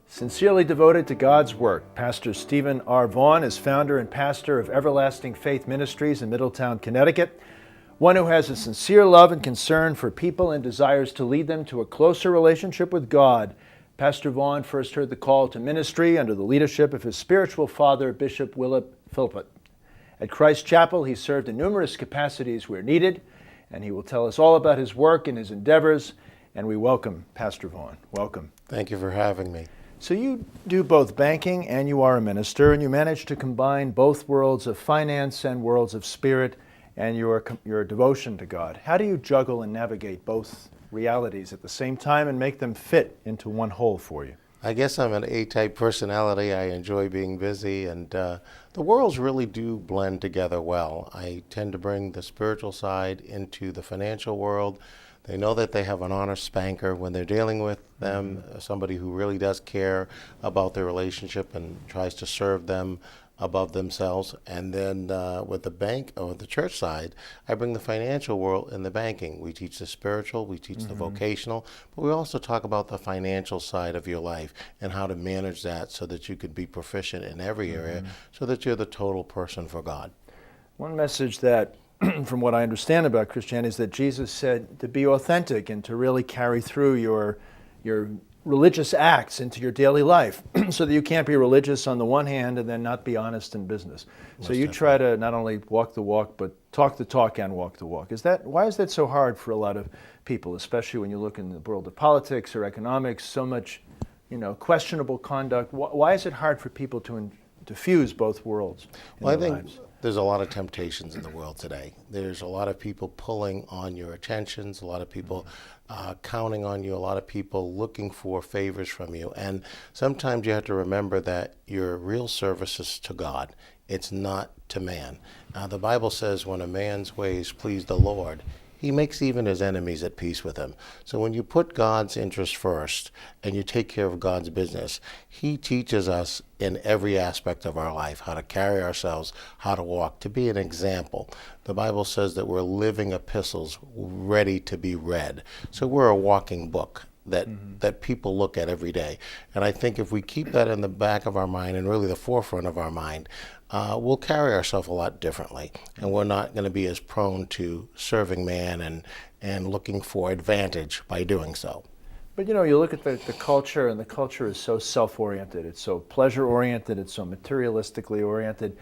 Sincerely devoted to God's work, Pastor Stephen R. Vaughan is founder and pastor of Everlasting Faith Ministries in Middletown, Connecticut, one who has a sincere love and concern for people and desires to lead them to a closer relationship with God. Pastor Vaughan first heard the call to ministry under the leadership of his spiritual father, Bishop Willip Philpott. At Christ Chapel, he served in numerous capacities where needed, and he will tell us all about his work and his endeavors, and we welcome Pastor Vaughan. Welcome. Thank you for having me. So you do both banking and you are a minister, and you manage to combine both worlds of finance and worlds of spirit and your devotion to God. How do you juggle and navigate both realities at the same time and make them fit into one whole for you? I guess I'm an A-type personality. I enjoy being busy, and the worlds really do blend together well. I tend to bring the spiritual side into the financial world. They know that they have an honest banker when they're dealing with them, somebody who really does care about their relationship and tries to serve them above themselves. And then with the bank or the church side, I bring the financial world in the banking. We teach the spiritual, we teach the vocational, but we also talk about the financial side of your life and how to manage that so that you could be proficient in every area, so that you're the total person for God. One message that from what I understand about Christianity is that Jesus said to be authentic and to really carry through your religious acts into your daily life so that you can't be religious on the one hand and then not be honest in business. So you try to not only walk the walk, but talk the talk and walk the walk. Why is that so hard for a lot of people, especially when you look in the world of politics or economics, so much questionable conduct? Why is it hard for people to fuse both worlds in their lives? There's a lot of temptations in the world today. There's a lot of people pulling on your attentions, a lot of people counting on you, a lot of people looking for favors from you. And sometimes you have to remember that your real service is to God. It's not to man. The Bible says when a man's ways please the Lord, he makes even his enemies at peace with him. So when you put God's interest first and you take care of God's business, he teaches us in every aspect of our life how to carry ourselves, how to walk, to be an example. The Bible says that we're living epistles ready to be read. So we're a walking book that people look at every day. And I think if we keep that in the back of our mind and really the forefront of our mind, we'll carry ourselves a lot differently. And we're not going to be as prone to serving man and looking for advantage by doing so. But you look at the culture, and the culture is so self-oriented. It's so pleasure-oriented. It's so materialistically oriented.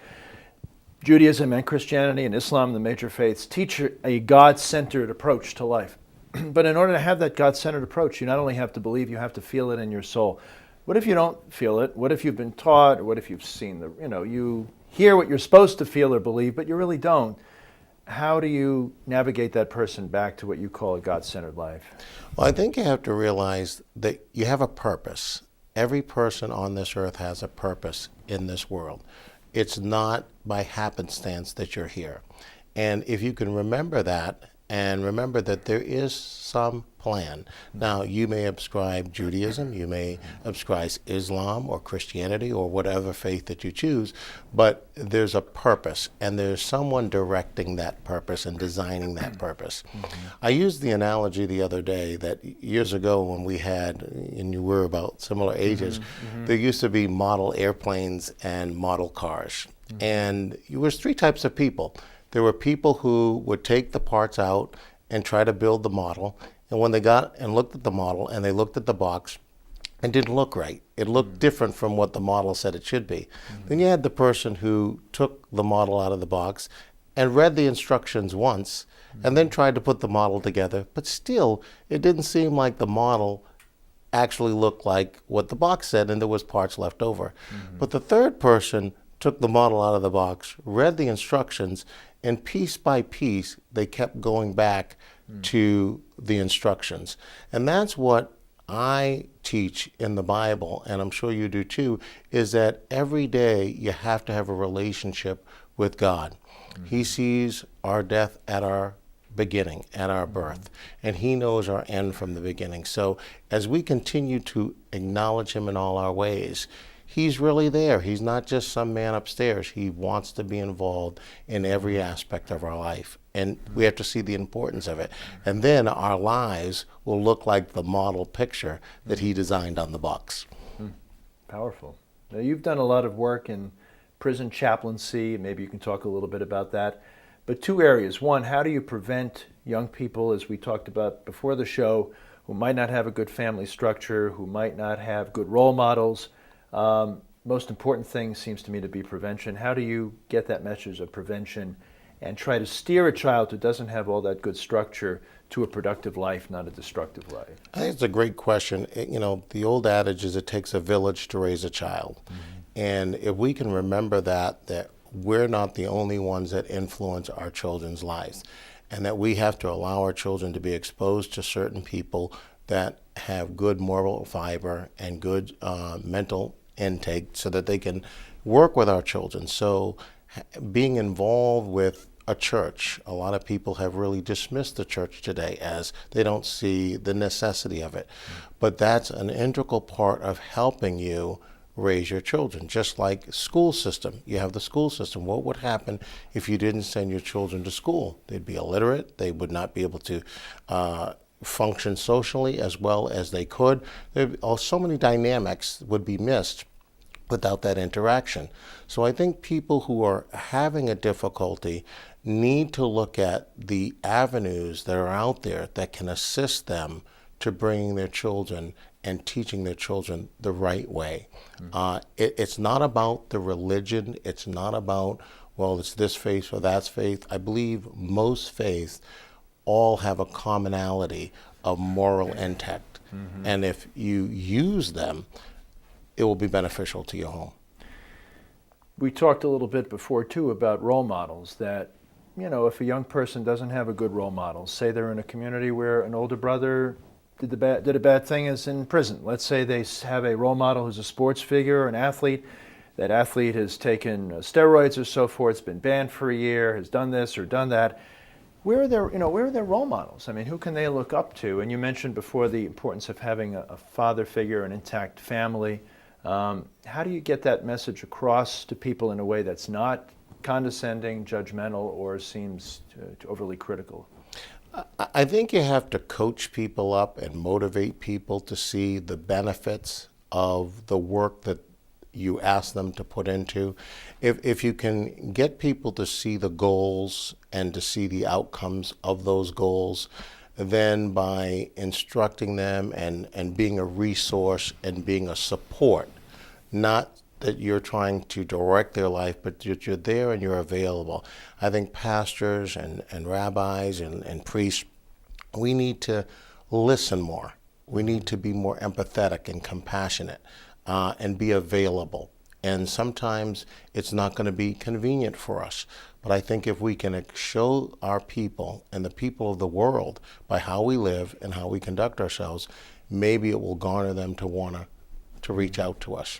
Judaism and Christianity and Islam, the major faiths, teach a God-centered approach to life. But in order to have that God-centered approach, you not only have to believe, you have to feel it in your soul. What if you don't feel it? What if you've been taught? Or what if you've seen you hear what you're supposed to feel or believe, but you really don't? How do you navigate that person back to what you call a God-centered life? Well, I think you have to realize that you have a purpose. Every person on this earth has a purpose in this world. It's not by happenstance that you're here. And if you can remember that, and remember that there is some plan. Now, you may ascribe Judaism, you may ascribe Islam or Christianity or whatever faith that you choose, but there's a purpose, and there's someone directing that purpose and designing that purpose. I used the analogy the other day that years ago when we had, and you were about similar ages, there used to be model airplanes and model cars. And there was three types of people. There were people who would take the parts out and try to build the model. And when they got and looked at the model and they looked at the box, it didn't look right. It looked different from what the model said it should be. Then you had the person who took the model out of the box and read the instructions once and then tried to put the model together. But still, it didn't seem like the model actually looked like what the box said, and there was parts left over. But the third person took the model out of the box, read the instructions, and piece by piece, they kept going back to the instructions. And that's what I teach in the Bible, and I'm sure you do too, is that every day you have to have a relationship with God. He sees our death at our beginning, at our birth, and he knows our end from the beginning. So as we continue to acknowledge him in all our ways, he's really there. He's not just some man upstairs. He wants to be involved in every aspect of our life. And we have to see the importance of it. And then our lives will look like the model picture that he designed on the box. Powerful. Now, you've done a lot of work in prison chaplaincy. Maybe you can talk a little bit about that. But two areas. One, how do you prevent young people, as we talked about before the show, who might not have a good family structure, who might not have good role models? Most important thing seems to me to be prevention. How do you get that message of prevention and try to steer a child who doesn't have all that good structure to a productive life, not a destructive life? I think it's a great question. The old adage is it takes a village to raise a child. And if we can remember that we're not the only ones that influence our children's lives, and that we have to allow our children to be exposed to certain people that have good moral fiber and good mental intake so that they can work with our children. So being involved with a church, a lot of people have really dismissed the church today as they don't see the necessity of it. But that's an integral part of helping you raise your children. Just like school system, you have the school system. What would happen if you didn't send your children to school? They'd be illiterate. They would not be able to function socially as well as they could. So many dynamics would be missed without that interaction. So I think people who are having a difficulty need to look at the avenues that are out there that can assist them to bringing their children and teaching their children the right way. It's not about the religion. It's not about, well, it's this faith or that's faith. I believe most faiths all have a commonality of moral intent. And if you use them, it will be beneficial to your home. We talked a little bit before, too, about role models, that, if a young person doesn't have a good role model, say they're in a community where an older brother did a bad thing, is in prison. Let's say they have a role model who's a sports figure, an athlete. That athlete has taken steroids or so forth, has been banned for a year, has done this or done that. Where are their role models? I mean, who can they look up to? And you mentioned before the importance of having a father figure, an intact family. How do you get that message across to people in a way that's not condescending, judgmental, or seems overly critical? I think you have to coach people up and motivate people to see the benefits of the work that you ask them to put into. If you can get people to see the goals and to see the outcomes of those goals, then by instructing them and being a resource and being a support, not that you're trying to direct their life, but that you're there and you're available. I think pastors and rabbis and priests, we need to listen more. We need to be more empathetic and compassionate and be available. And sometimes it's not going to be convenient for us. But I think if we can show our people and the people of the world by how we live and how we conduct ourselves, maybe it will garner them to want to reach out to us.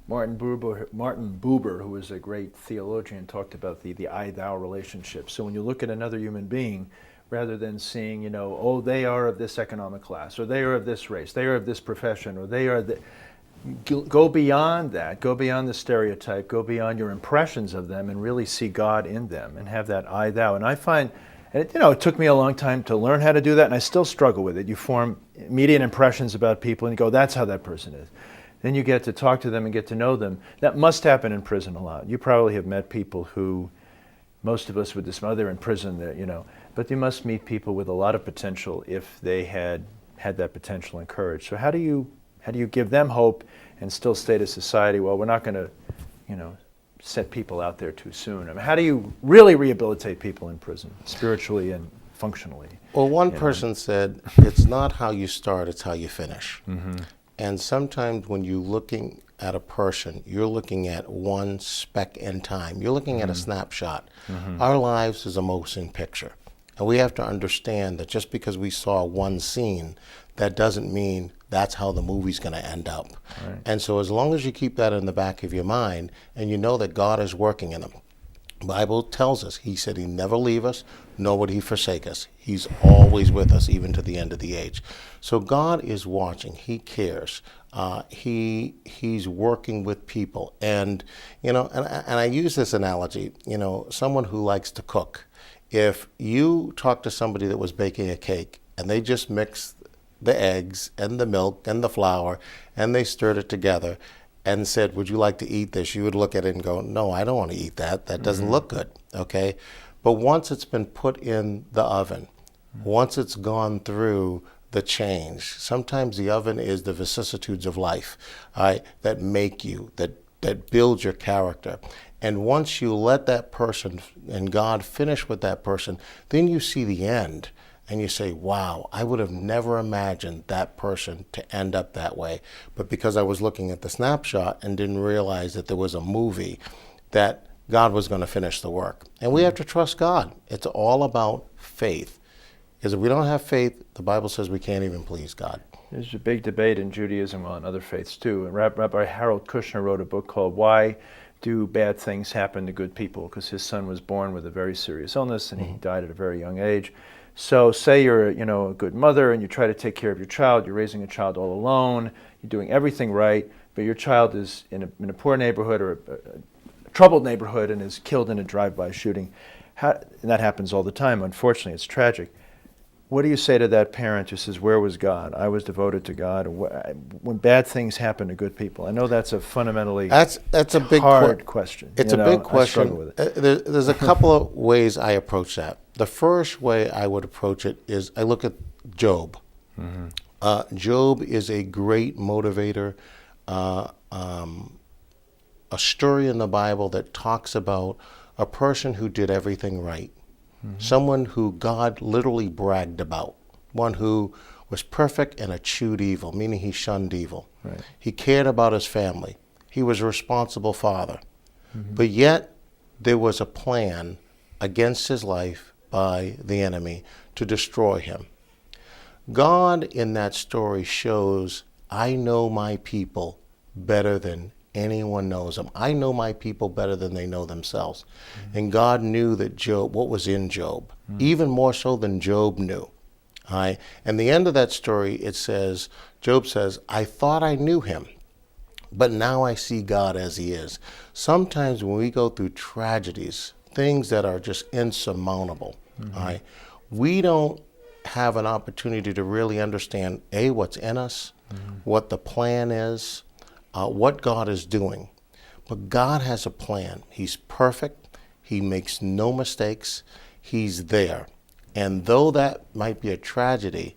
Martin Buber, who was a great theologian, talked about the I-thou relationship. So when you look at another human being, rather than seeing, they are of this economic class, or they are of this race, they are of this profession, or they are go beyond that, go beyond the stereotype, go beyond your impressions of them, and really see God in them and have that I-thou. And I find, it took me a long time to learn how to do that, and I still struggle with it. You form immediate impressions about people, and you go, that's how that person is. Then you get to talk to them and get to know them. That must happen in prison a lot. You probably have met people who, most of us would dismiss, they're in prison, but you must meet people with a lot of potential if they had that potential encouraged. So how do you give them hope and still say to society, well, we're not going to, set people out there too soon? I mean, how do you really rehabilitate people in prison, spiritually and functionally? Well, one person said, it's not how you start, it's how you finish. And sometimes when you're looking at a person, you're looking at one speck in time. You're looking at a snapshot. Our lives is a motion picture. And we have to understand that just because we saw one scene, that doesn't mean that's how the movie's going to end up. Right. And so as long as you keep that in the back of your mind and you know that God is working in them, Bible tells us, he said he never leave us, nor would he forsake us. He's always with us, even to the end of the age. So God is watching. He cares. He's working with people. And, and I use this analogy, someone who likes to cook. If you talk to somebody that was baking a cake and they just mixed the eggs and the milk and the flour and they stirred it together and said, would you like to eat this? You would look at it and go, no, I don't want to eat that. That doesn't look good, okay? But once it's been put in the oven, once it's gone through the change, sometimes the oven is the vicissitudes of life, that make you, that build your character. And once you let that person and God finish with that person, then you see the end. And you say, wow, I would have never imagined that person to end up that way. But because I was looking at the snapshot and didn't realize that there was a movie, that God was going to finish the work. And we have to trust God. It's all about faith. Because if we don't have faith, the Bible says we can't even please God. There's a big debate in Judaism on other faiths too. And Rabbi Harold Kushner wrote a book called Why Do Bad Things Happen to Good People? Because his son was born with a very serious illness and he died at a very young age. So say you're a good mother and you try to take care of your child, you're raising a child all alone, you're doing everything right, but your child is in a poor neighborhood or a troubled neighborhood and is killed in a drive-by shooting. And that happens all the time, unfortunately, it's tragic. What do you say to that parent who says, where was God? I was devoted to God. When bad things happen to good people. I know that's a fundamentally that's a big hard question. It's a big question. I struggle with it. There's a couple of ways I approach that. The first way I would approach it is I look at Job. Job is a great motivator, a story in the Bible that talks about a person who did everything right. Someone who God literally bragged about, one who was perfect and eschewed evil, meaning he shunned evil. Right. He cared about his family. He was a responsible father. But yet there was a plan against his life by the enemy to destroy him. God in that story shows, I know my people better than anyone knows them. I know my people better than they know themselves. And God knew that Job, what was in Job, even more so than Job knew. And the end of that story, it says, Job says, I thought I knew him, but now I see God as he is. Sometimes when we go through tragedies, things that are just insurmountable, we don't have an opportunity to really understand, A, what's in us, what the plan is, what God is doing. But God has a plan. He's perfect. He makes no mistakes. He's there. And though that might be a tragedy,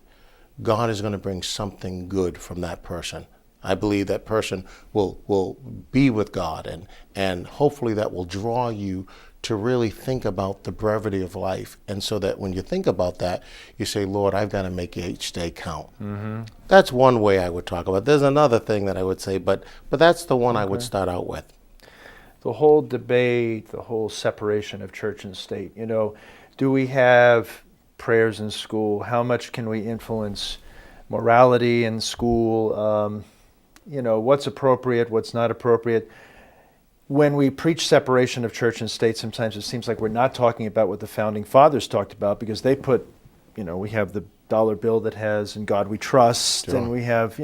God is going to bring something good from that person. I believe that person will be with God, and hopefully that will draw you to really think about the brevity of life. And so that when you think about that, you say, Lord, I've got to make each day count. That's one way I would talk about it. There's another thing that I would say, but that's the one I would start out with. The whole debate, the whole separation of church and state, do we have prayers in school? How much can we influence morality in school? What's appropriate, what's not appropriate? When we preach separation of church and state, sometimes it seems like we're not talking about what the founding fathers talked about, because they put, we have the dollar bill that has "In God We Trust," Sure. and we have,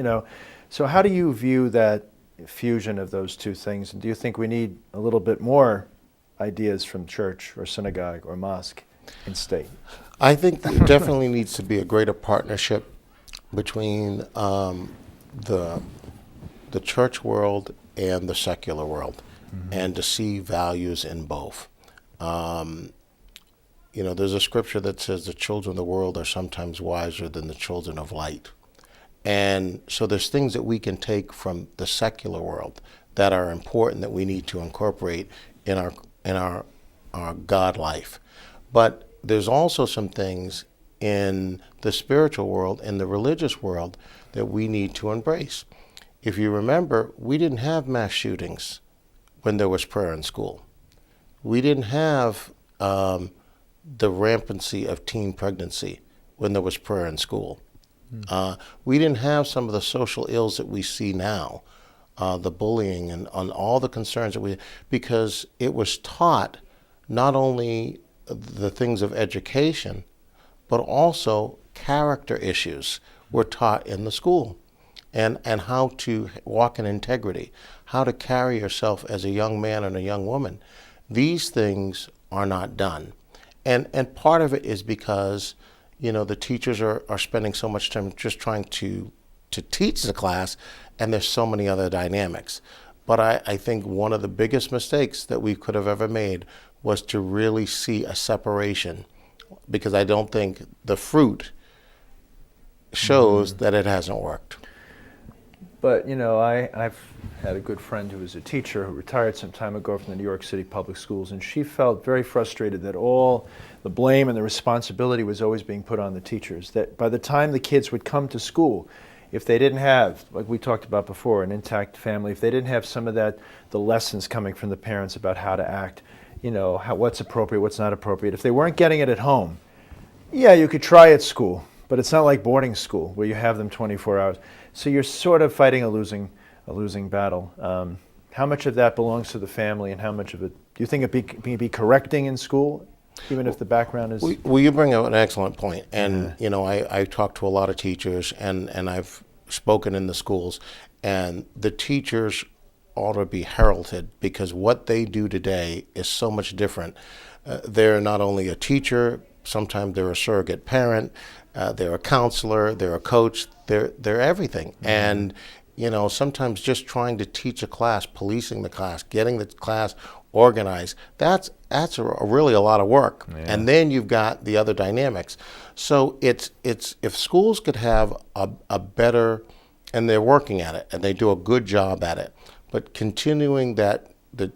So how do you view that fusion of those two things? And do you think we need a little bit more ideas from church or synagogue or mosque in state? I think there definitely needs to be a greater partnership between the church world and the secular world, and to see values in both. There's a scripture that says the children of the world are sometimes wiser than the children of light. And so there's things that we can take from the secular world that are important that we need to incorporate in our God life. But there's also some things in the spiritual world and the religious world that we need to embrace. If you remember, we didn't have mass shootings when there was prayer in school. We didn't have the rampancy of teen pregnancy when there was prayer in school. We didn't have some of the social ills that we see now, the bullying and on all the concerns that because it was taught not only the things of education, but also character issues were taught in the school, and how to walk in integrity, how to carry yourself as a young man and a young woman. These things are not done. And part of it is because, the teachers are spending so much time just trying to teach the class, and there's so many other dynamics. But I think one of the biggest mistakes that we could have ever made was to really see a separation, because I don't think the fruit shows that it hasn't worked. But, I've had a good friend who was a teacher who retired some time ago from the New York City public schools, and she felt very frustrated that all the blame and the responsibility was always being put on the teachers, that by the time the kids would come to school, if they didn't have, like we talked about before, an intact family, if they didn't have some of that, the lessons coming from the parents about how to act, what's appropriate, what's not appropriate, if they weren't getting it at home, yeah, you could try at school, but it's not like boarding school where you have them 24 hours. So you're sort of fighting a losing battle. How much of that belongs to the family, and how much of it do you think it be correcting in school, even if the background is? Well, you bring up an excellent point. And, I talk to a lot of teachers, and I've spoken in the schools, and the teachers ought to be heralded, because what they do today is so much different. They're not only a teacher, sometimes they're a surrogate parent, they're a counselor, they're a coach, they're everything. Mm-hmm. And, sometimes just trying to teach a class, policing the class, getting the class organized, that's really a lot of work. Yeah. And then you've got the other dynamics. So it's if schools could have a better, and they're working at it, and they do a good job at it, but continuing that the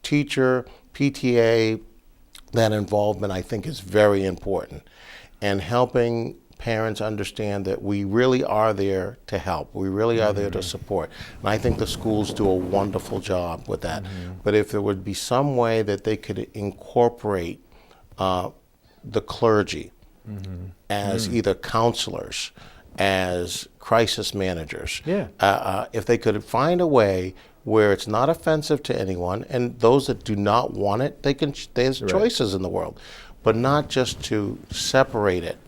teacher, PTA, that involvement, I think, is very important, and helping parents understand that we really are there to help. We really are there to support. And I think the schools do a wonderful job with that. Mm-hmm. But if there would be some way that they could incorporate the clergy as either counselors, as crisis managers, if they could find a way where it's not offensive to anyone, and those that do not want it, there's choices in the world, but not just to separate it,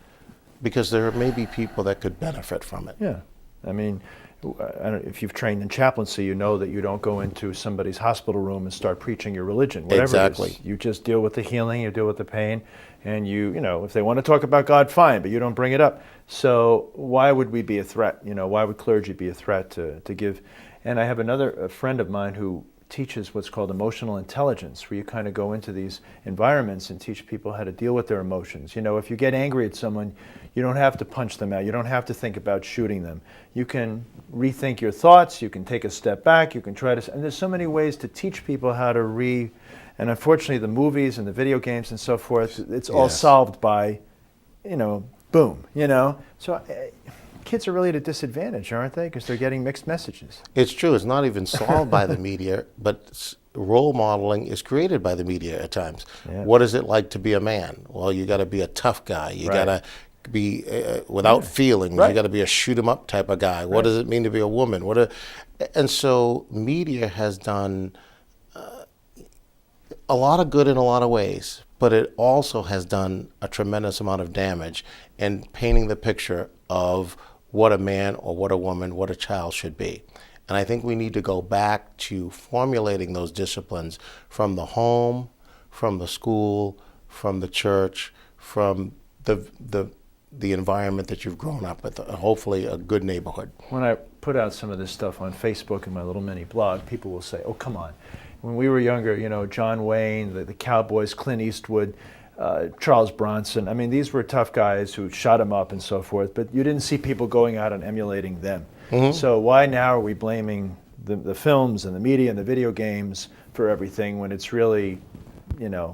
because there may be people that could benefit from it. Yeah, I mean, if you've trained in chaplaincy, you know that you don't go into somebody's hospital room and start preaching your religion, whatever exactly. it is. You just deal with the healing, you deal with the pain, and if they want to talk about God, fine, but you don't bring it up. So why would we be a threat? Why would clergy be a threat to give? And I have a friend of mine who teaches what's called emotional intelligence, where you kind of go into these environments and teach people how to deal with their emotions. If you get angry at someone, you don't have to punch them out. You don't have to think about shooting them. You can rethink your thoughts. You can take a step back. You can try to, and there's so many ways to teach people how to and unfortunately the movies and the video games and so forth, it's all solved by, boom, So kids are really at a disadvantage, aren't they? Because they're getting mixed messages. It's true. It's not even solved by the media, but role modeling is created by the media at times. Yeah. What is it like to be a man? Well, you got to be a tough guy. You got to be without feelings. You got to be a shoot 'em up type of guy. What does it mean to be a woman? And so media has done a lot of good in a lot of ways, but it also has done a tremendous amount of damage in painting the picture of what a man or what a woman, what a child should be. And I think we need to go back to formulating those disciplines from the home, from the school, from the church, from the environment that you've grown up with, hopefully a good neighborhood. When I put out some of this stuff on Facebook and my little mini blog, people will say, oh, come on. When we were younger, John Wayne, the Cowboys, Clint Eastwood, Charles Bronson. I mean, these were tough guys who shot him up and so forth, but you didn't see people going out and emulating them. Mm-hmm. So why now are we blaming the films and the media and the video games for everything when it's really,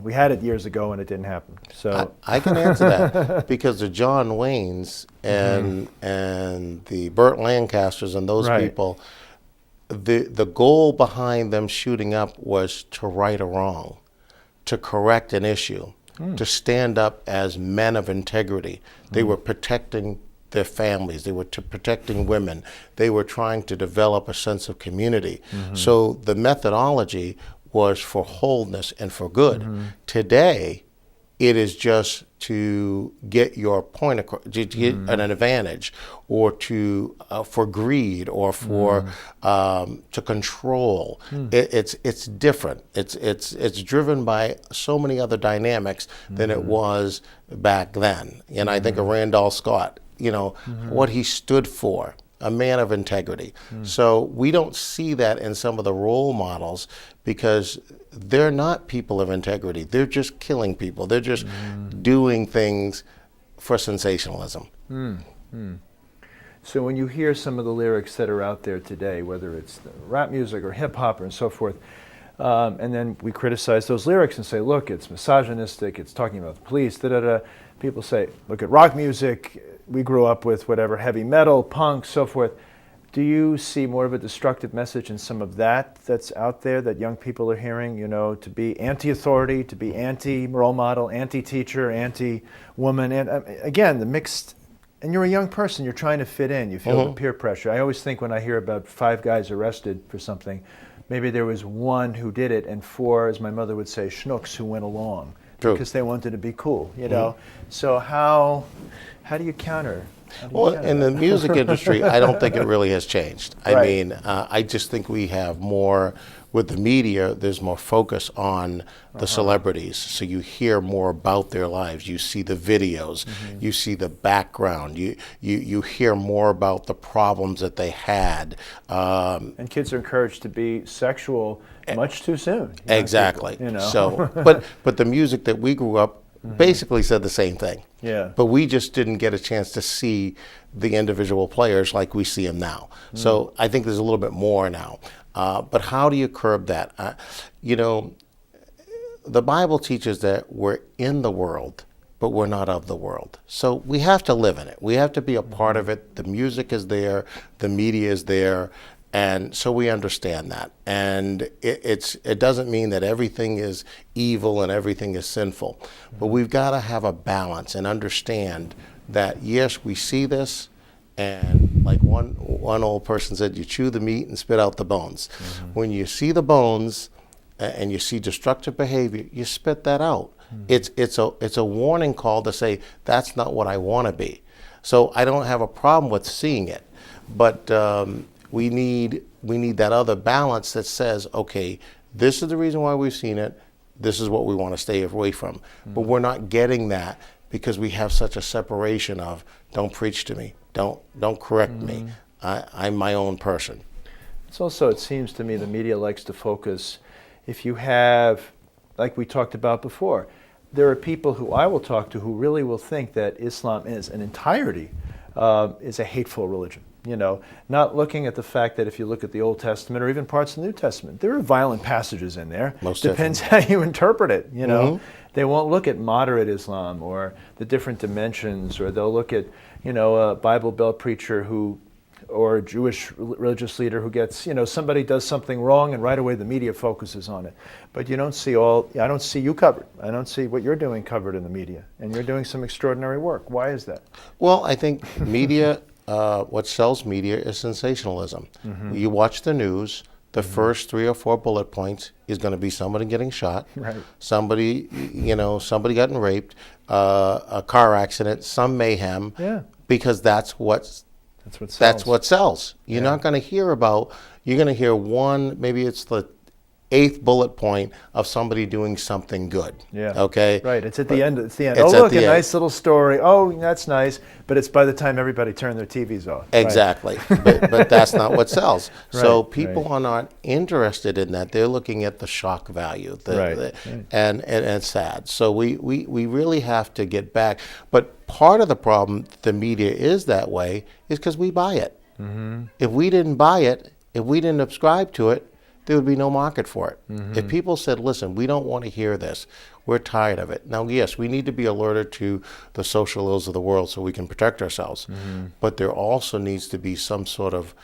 we had it years ago and it didn't happen. So I can answer that because the John Waynes and the Burt Lancasters and those people, the goal behind them shooting up was to right a wrong, to correct an issue, to stand up as men of integrity. They were protecting their families. They were protecting women. They were trying to develop a sense of community. Mm-hmm. So the methodology was for wholeness and for good. Today, it is just to get your point across, to get an advantage, or to for greed, or for to control. It's different. It's driven by so many other dynamics than it was back then. And I think of Randolph Scott, what he stood for. A man of integrity. So we don't see that in some of the role models because they're not people of integrity. They're just killing people. They're just doing things for sensationalism. So when you hear some of the lyrics that are out there today, whether it's the rap music or hip hop and so forth, and then we criticize those lyrics and say, look, it's misogynistic, it's talking about the police, da-da-da. People say, look at rock music, we grew up with whatever, heavy metal, punk, so forth. Do you see more of a destructive message in some of that's out there that young people are hearing, to be anti-authority, to be anti-role model, anti-teacher, anti-woman, and again, the mixed, and you're a young person, you're trying to fit in, you feel the peer pressure. I always think when I hear about 5 guys arrested for something, maybe there was 1 who did it and 4, as my mother would say, schnooks who went along. True. Because they wanted to be cool, So how do you counter? Well, in the music industry, I don't think it really has changed. I mean, I just think we have more, with the media, there's more focus on the celebrities. So you hear more about their lives. You see the videos. You see the background. You hear more about the problems that they had. And kids are encouraged to be sexual much too soon. Exactly. People, So, but the music that we grew up basically said the same thing. Yeah. But we just didn't get a chance to see the individual players like we see them now. So I think there's a little bit more now. But how do you curb that? The Bible teaches that we're in the world, but we're not of the world. So we have to live in it. We have to be a part of it. The music is there. The media is there. And so we understand that. And it doesn't mean that everything is evil and everything is sinful. But we've got to have a balance and understand that, yes, we see this. And like one old person said, you chew the meat and spit out the bones. When you see the bones and you see destructive behavior, you spit that out. It's a warning call to say, that's not what I want to be. So I don't have a problem with seeing it. But we need that other balance that says, okay, this is the reason why we've seen it. This is what we want to stay away from. But we're not getting that because we have such a separation of, don't preach to me, don't correct me. I'm my own person. It's also, it seems to me, the media likes to focus. If you have, like we talked about before, there are people who I will talk to who really will think that Islam is an entirety is a hateful religion. Not looking at the fact that if you look at the Old Testament or even parts of the New Testament, there are violent passages in there. Most Depends how you interpret it. They won't look at moderate Islam or the different dimensions, or they'll look at a Bible Belt preacher or a Jewish religious leader who gets, somebody does something wrong and right away the media focuses on it. But I don't see you covered. I don't see what you're doing covered in the media. And you're doing some extraordinary work. Why is that? Well, I think media, what sells media is sensationalism. You watch the news, the first 3 or 4 bullet points is going to be somebody getting shot, somebody getting raped, a car accident, some mayhem, because that's what sells. You're not going to hear about, you're going to hear one, maybe it's the 8th bullet point of somebody doing something good. Okay? Right. It's at the end. It's the end. Oh, look, a nice little story. Oh, that's nice. But it's by the time everybody turned their TVs off. Exactly. But that's not what sells. So people are not interested in that. They're looking at the shock value. And it's sad. So we really have to get back. But part of the problem the media is that way is because we buy it. If we didn't buy it, if we didn't subscribe to it, there would be no market for it. If people said, listen, we don't want to hear this, we're tired of it. Now, yes, we need to be alerted to the social ills of the world so we can protect ourselves. But there also needs to be some sort of,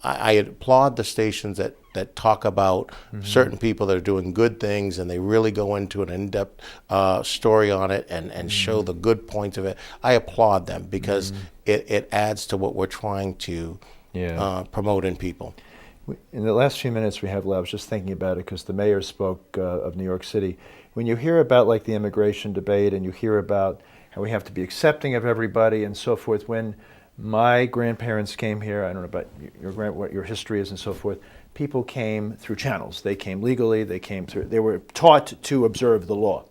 I applaud the stations that talk about certain people that are doing good things and they really go into an in-depth story on it and show the good points of it. I applaud them because it adds to what we're trying to promote in people. In the last few minutes we have left, I was just thinking about it because the mayor spoke of New York City. When you hear about like the immigration debate and you hear about how we have to be accepting of everybody and so forth, when my grandparents came here, I don't know about what your history is and so forth, people came through channels. They came legally, they were taught to observe the law.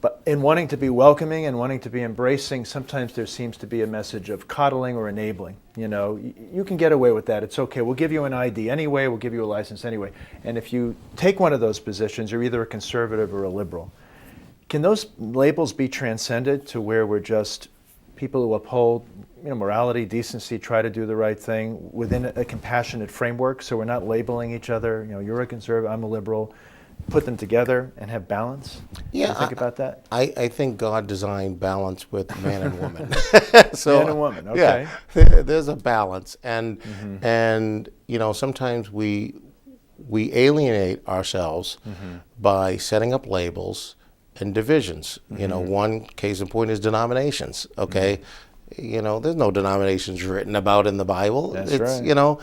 But in wanting to be welcoming and wanting to be embracing, sometimes there seems to be a message of coddling or enabling. You know, you can get away with that. It's okay. We'll give you an ID anyway. We'll give you a license anyway. And if you take one of those positions, you're either a conservative or a liberal. Can those labels be transcended to where we're just people who uphold, morality, decency, try to do the right thing within a compassionate framework, so we're not labeling each other, you're a conservative, I'm a liberal, put them together and have balance? Yeah, think about that? I think God designed balance with man and woman. So, man and woman, okay. Yeah, there's a balance, and sometimes we alienate ourselves by setting up labels and divisions. One case in point is denominations. Okay. There's no denominations written about in the Bible. That's it's right.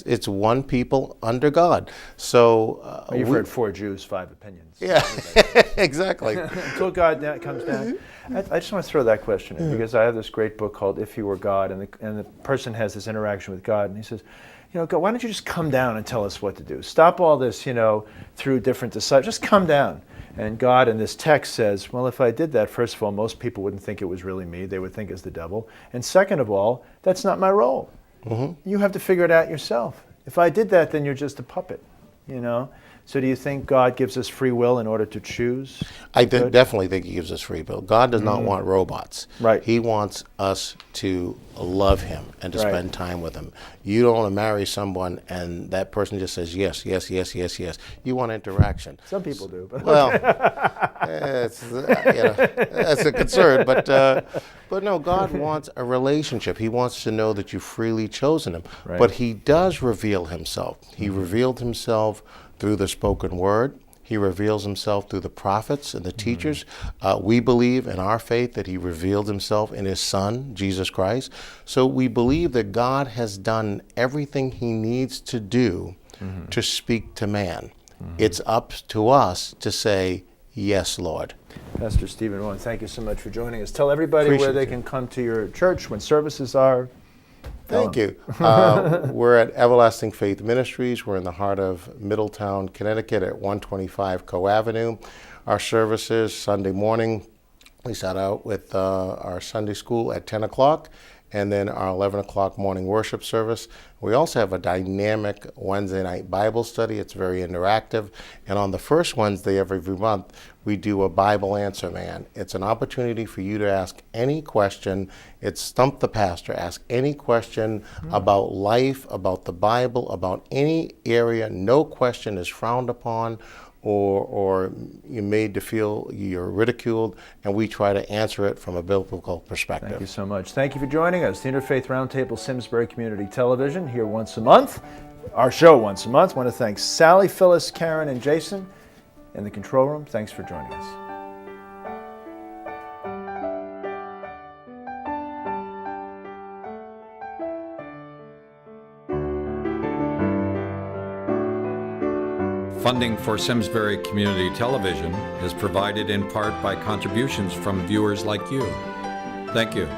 It's one people under God. So you've heard 4 Jews, 5 opinions. Yeah, exactly. Until God comes down. I just want to throw that question in because I have this great book called If You Were God, and the person has this interaction with God, and he says, God, why don't you just come down and tell us what to do? Stop all this, through different disciples. Just come down. And God in this text says, well, if I did that, first of all, most people wouldn't think it was really me. They would think it's the devil. And second of all, that's not my role. You have to figure it out yourself. If I did that, then you're just a puppet, So do you think God gives us free will in order to choose? I definitely think he gives us free will. God does not want robots. Right. He wants us to love him and to spend time with him. You don't want to marry someone and that person just says yes, yes, yes, yes, yes. You want interaction. Some people do. But well, that's a concern. But no, God wants a relationship. He wants to know that you've freely chosen him. Right. But he does reveal himself. He revealed himself through the spoken word. He reveals himself through the prophets and the teachers. We believe in our faith that he revealed himself in his Son, Jesus Christ. So we believe that God has done everything he needs to do to speak to man. It's up to us to say, yes, Lord. Pastor Stephen Vaughan, thank you so much for joining us. Tell everybody where they can come to your church, when services are. Thank you. We're at Everlasting Faith Ministries. We're in the heart of Middletown, Connecticut at 125 Co Avenue. Our services, Sunday morning, we start out with our Sunday school at 10 o'clock and then our 11 o'clock morning worship service. We also have a dynamic Wednesday night Bible study. It's very interactive. And on the first Wednesday of every month, we do a Bible Answer Man. It's an opportunity for you to ask any question. It's Stump the Pastor. Ask any question about life, about the Bible, about any area. No question is frowned upon or you're made to feel you're ridiculed, and we try to answer it from a biblical perspective. Thank you so much. Thank you for joining us. The Interfaith Roundtable, Simsbury Community Television, here once a month. Our show once a month. I want to thank Sally, Phyllis, Karen, and Jason in the control room. Thanks for joining us. Funding for Simsbury Community Television is provided in part by contributions from viewers like you. Thank you.